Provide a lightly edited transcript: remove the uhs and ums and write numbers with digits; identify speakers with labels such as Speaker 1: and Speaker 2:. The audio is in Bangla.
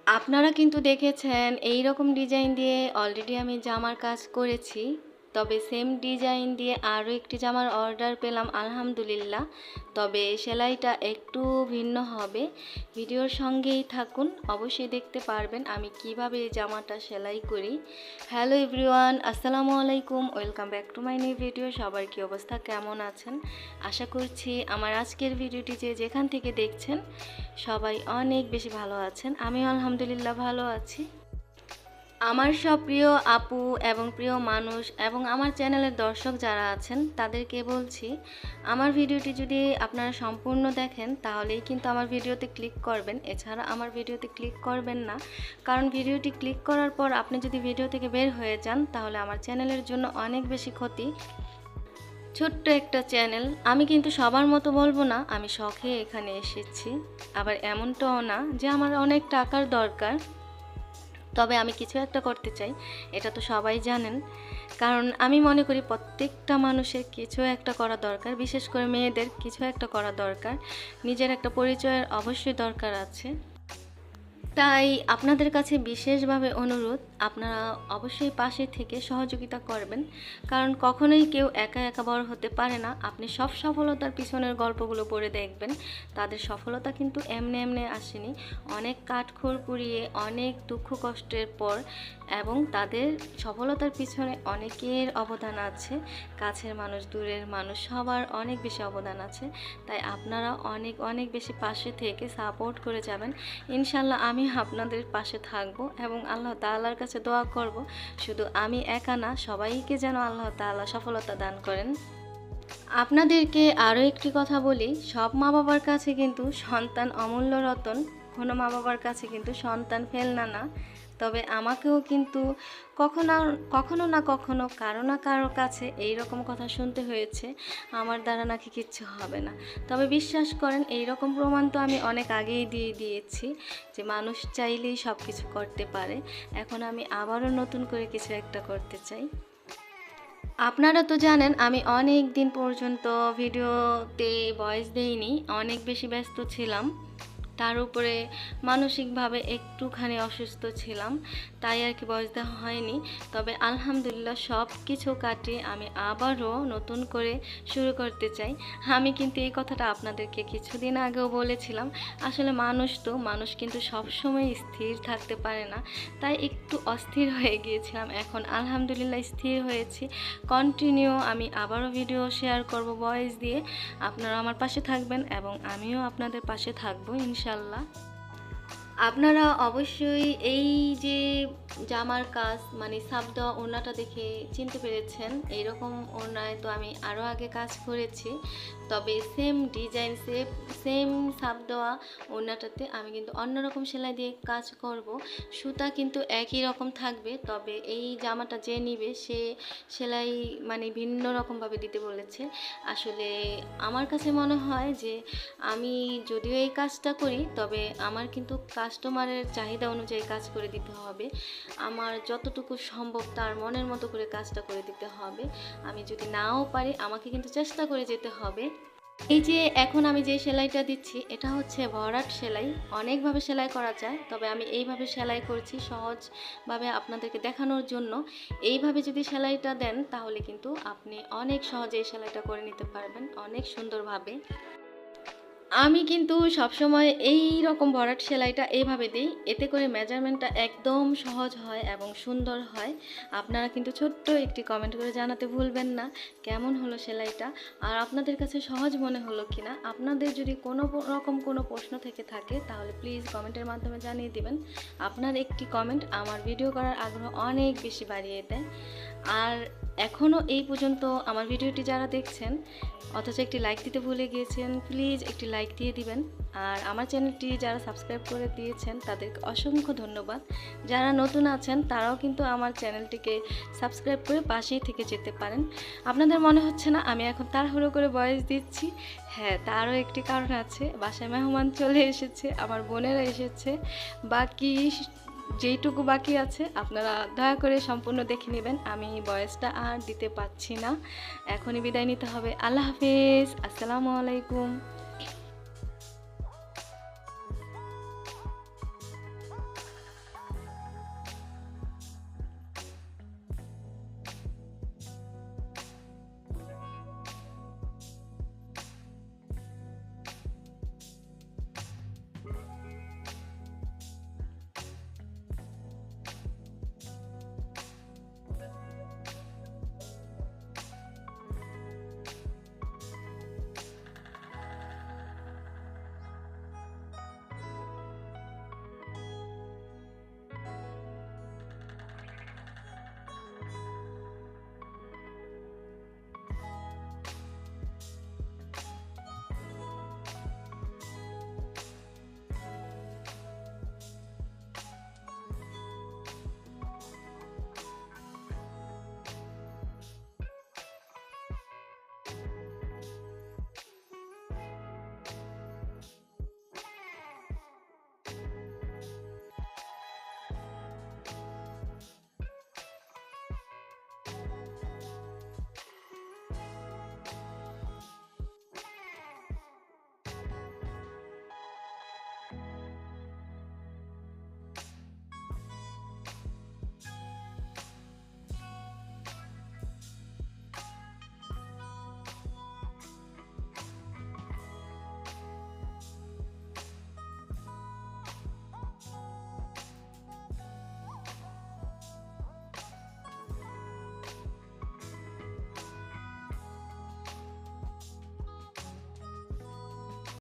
Speaker 1: আপনারা কিন্তু দেখেছেন এই রকম ডিজাইন দিয়ে অলরেডি আমি জামার কাজ করেছি। তবে সেম ডিজাইন দিয়ে আরও একটি জামার অর্ডার পেলাম আলহামদুলিল্লাহ। তবে সেলাইটা একটু ভিন্ন হবে। ভিডিওর সঙ্গেই থাকুন, অবশ্যই দেখতে পারবেন আমি কিভাবে এই জামাটা সেলাই করি। হ্যালো এভরিওয়ান, আসসালামু আলাইকুম, welcome back to my new video. সবার কি অবস্থা, কেমন আছেন? আশা করছি আমার আজকের ভিডিওটি যেখান থেকে দেখছেন সবাই অনেক বেশি ভালো আছেন। আমিও আলহামদুলিল্লাহ ভালো আছি। আমার সব প্রিয় আপু এবং প্রিয় মানুষ এবং আমার চ্যানেলের দর্শক যারা আছেন তাদেরকে বলছি, আমার ভিডিওটি যদি আপনারা সম্পূর্ণ দেখেন তাহলেই কিন্তু আমার ভিডিওতে ক্লিক করবেন, এছাড়া আমার ভিডিওতে ক্লিক করবেন না। কারণ ভিডিওটি ক্লিক করার পর আপনি যদি ভিডিও থেকে বের হয়ে যান তাহলে আমার চ্যানেলের জন্য অনেক বেশি ক্ষতি। ছোট্ট একটা চ্যানেল, আমি কিন্তু সবার মতো বলবো না আমি শখে এখানে এসেছি, আবার এমনটাও না যে আমার অনেক টাকার দরকার। তবে আমি কিছু একটা করতে চাই, এটা তো সবাই জানেন। কারণ আমি মনে করি প্রত্যেকটা মানুষের কিছু একটা করা দরকার, বিশেষ করে মেয়েদের কিছু একটা করা দরকার। নিজের একটা পরিচয়ের অবশ্যই দরকার আছে। তাই আপনাদের কাছে বিশেষভাবে অনুরোধ, আপনারা অবশ্যই পাশে থেকে সহযোগিতা করবেন। কারণ কখনোই কেউ একা একা বড় হতে পারে না। আপনি সব সফলতার পিছনের গল্পগুলো পড়ে দেখবেন, তাদের সফলতা কিন্তু এমনি এমনি আসেনি। অনেক কাঠখড় পুড়িয়ে, অনেক দুঃখ কষ্টের পর, এবং তাদের সফলতার পিছনে অনেকের অবদান আছে। কাছের মানুষ, দূরের মানুষ, সবার অনেক বেশি অবদান আছে। তাই আপনারা অনেক অনেক বেশি পাশে থেকে সাপোর্ট করে যাবেন। ইনশাল্লাহ আমি আপনাদের পাশে থাকব এবং আল্লাহ তাআলার কাছে দোয়া করব, শুধু আমি একা না, সবাইকে যেন আল্লাহ তাআলা সফলতা দান করেন। আপনাদেরকে আরও একটি কথা বলি, সব মা বাবার কাছে কিন্তু সন্তান অমূল্য রতন, কোনো মা বাবার কাছে কিন্তু সন্তান ফেলনা না। তবে আমাকেও কিন্তু কখনো কখনো না কখনো কারো না কারো কাছে এই রকম কথা শুনতে হয়েছে, আমার দ্বারা নাকি কিচ্ছু হবে না। তবে বিশ্বাস করেন, এই রকম প্রমাণ তো আমি অনেক আগেই দিয়ে দিয়েছি যে মানুষ চাইলেই সব কিছু করতে পারে। এখন আমি আবারও নতুন করে কিছু একটা করতে চাই। আপনারা তো জানেন আমি অনেক দিন পর্যন্ত ভিডিওতে ভয়েস দেইনি, অনেক বেশি ব্যস্ত ছিলাম। তার উপরে মানসিকভাবে একটুখানি অসুস্থ ছিলাম, তাই আর কি ভয়েস দেওয়া হয়নি। তবে আলহামদুলিল্লাহ সব কিছু কাটিয়ে আমি আবারও নতুন করে শুরু করতে চাই। আমি কিন্তু এই কথাটা আপনাদেরকে কিছুদিন আগেও বলেছিলাম। আসলে মানুষ কিন্তু সবসময় স্থির থাকতে পারে না, তাই একটু অস্থির হয়ে গিয়েছিলাম। এখন আলহামদুলিল্লাহ স্থির হয়েছি। কন্টিনিউ আমি আবারও ভিডিও শেয়ার করব ভয়েস দিয়ে। আপনারা আমার পাশে থাকবেন এবং আমিও আপনাদের পাশে থাকবো ইনশাল্লাহ। আপনারা অবশ্যই এই যে জামার কাজ মানে সাপ দেওয়া ওড়নাটা দেখে চিনতে পেরেছেন। এইরকম ওড়নায় তো আমি আরও আগে কাজ করেছি, তবে সেম ডিজাইন সেম সাপ দেওয়া ওড়নাটাতে আমি কিন্তু অন্যরকম সেলাই দিয়ে কাজ করব। সুতা কিন্তু একই রকম থাকবে, তবে এই জামাটা যে নিবে সে সেলাই মানে ভিন্ন রকমভাবে দিতে বলেছে। আসলে আমার কাছে মনে হয় যে আমি যদিও এই কাজটা করি, তবে আমার কিন্তু কাস্টমারের চাহিদা অনুযায়ী কাজ করে দিতে হবে। আমার যতটুকু সম্ভব তার মনের মতো করে কাজটা করে দিতে হবে। আমি যদি নাও পারি আমাকে কিন্তু চেষ্টা করে যেতে হবে। এই যে এখন আমি যে সেলাইটা দিচ্ছি এটা হচ্ছে ভরাট সেলাই। অনেকভাবে সেলাই করা যায়, তবে আমি এইভাবে সেলাই করছি সহজভাবে আপনাদেরকে দেখানোর জন্য। এইভাবে যদি সেলাইটা দেন তাহলে কিন্তু আপনি অনেক সহজে এই সেলাইটা করে নিতে পারবেন অনেক সুন্দরভাবে। আমি কিন্তু সবসময় এই রকম ভরাট সেলাইটা এইভাবে দিই, এতে করে মেজারমেন্টটা একদম সহজ হয় এবং সুন্দর হয়। আপনারা কিন্তু ছোট্ট একটি কমেন্ট করে জানাতে ভুলবেন না কেমন হলো সেলাইটা, আর আপনাদের কাছে সহজ মনে হলো কিনা। আপনাদের যদি কোনো রকম কোনো প্রশ্ন থেকে থাকে তাহলে প্লিজ কমেন্টের মাধ্যমে জানিয়ে দিবেন। আপনার একটি কমেন্ট আমার ভিডিও করার আগ্রহ অনেক বেশি বাড়িয়ে দেয়। আর এখনও এই পর্যন্ত আমার ভিডিওটি যারা দেখছেন অথচ একটি লাইক দিতে ভুলে গিয়েছেন, প্লিজ একটি লাইক দিয়ে দিবেন। আর আমার চ্যানেলটি যারা সাবস্ক্রাইব করে দিয়েছেন তাদেরকে অসংখ্য ধন্যবাদ। যারা নতুন আছেন তারাও কিন্তু আমার চ্যানেলটিকে সাবস্ক্রাইব করে পাশেই থেকে যেতে পারেন। আপনাদের মনে হচ্ছে না আমি এখন তাড়াহুড়ো করে ভয়েস দিচ্ছি? হ্যাঁ, তারও একটি কারণ আছে। বাসায় মেহমান চলে এসেছে, আমার বোনেরা এসেছে, বাকি যেইটুকু বাকি আছে আপনারা দয়া করে সম্পূর্ণ দেখে নেবেন। আমি ভয়েসটা আর দিতে পারছি না, এখনই বিদায় নিতে হবে। আল্লাহ হাফেজ, আসসালামু আলাইকুম।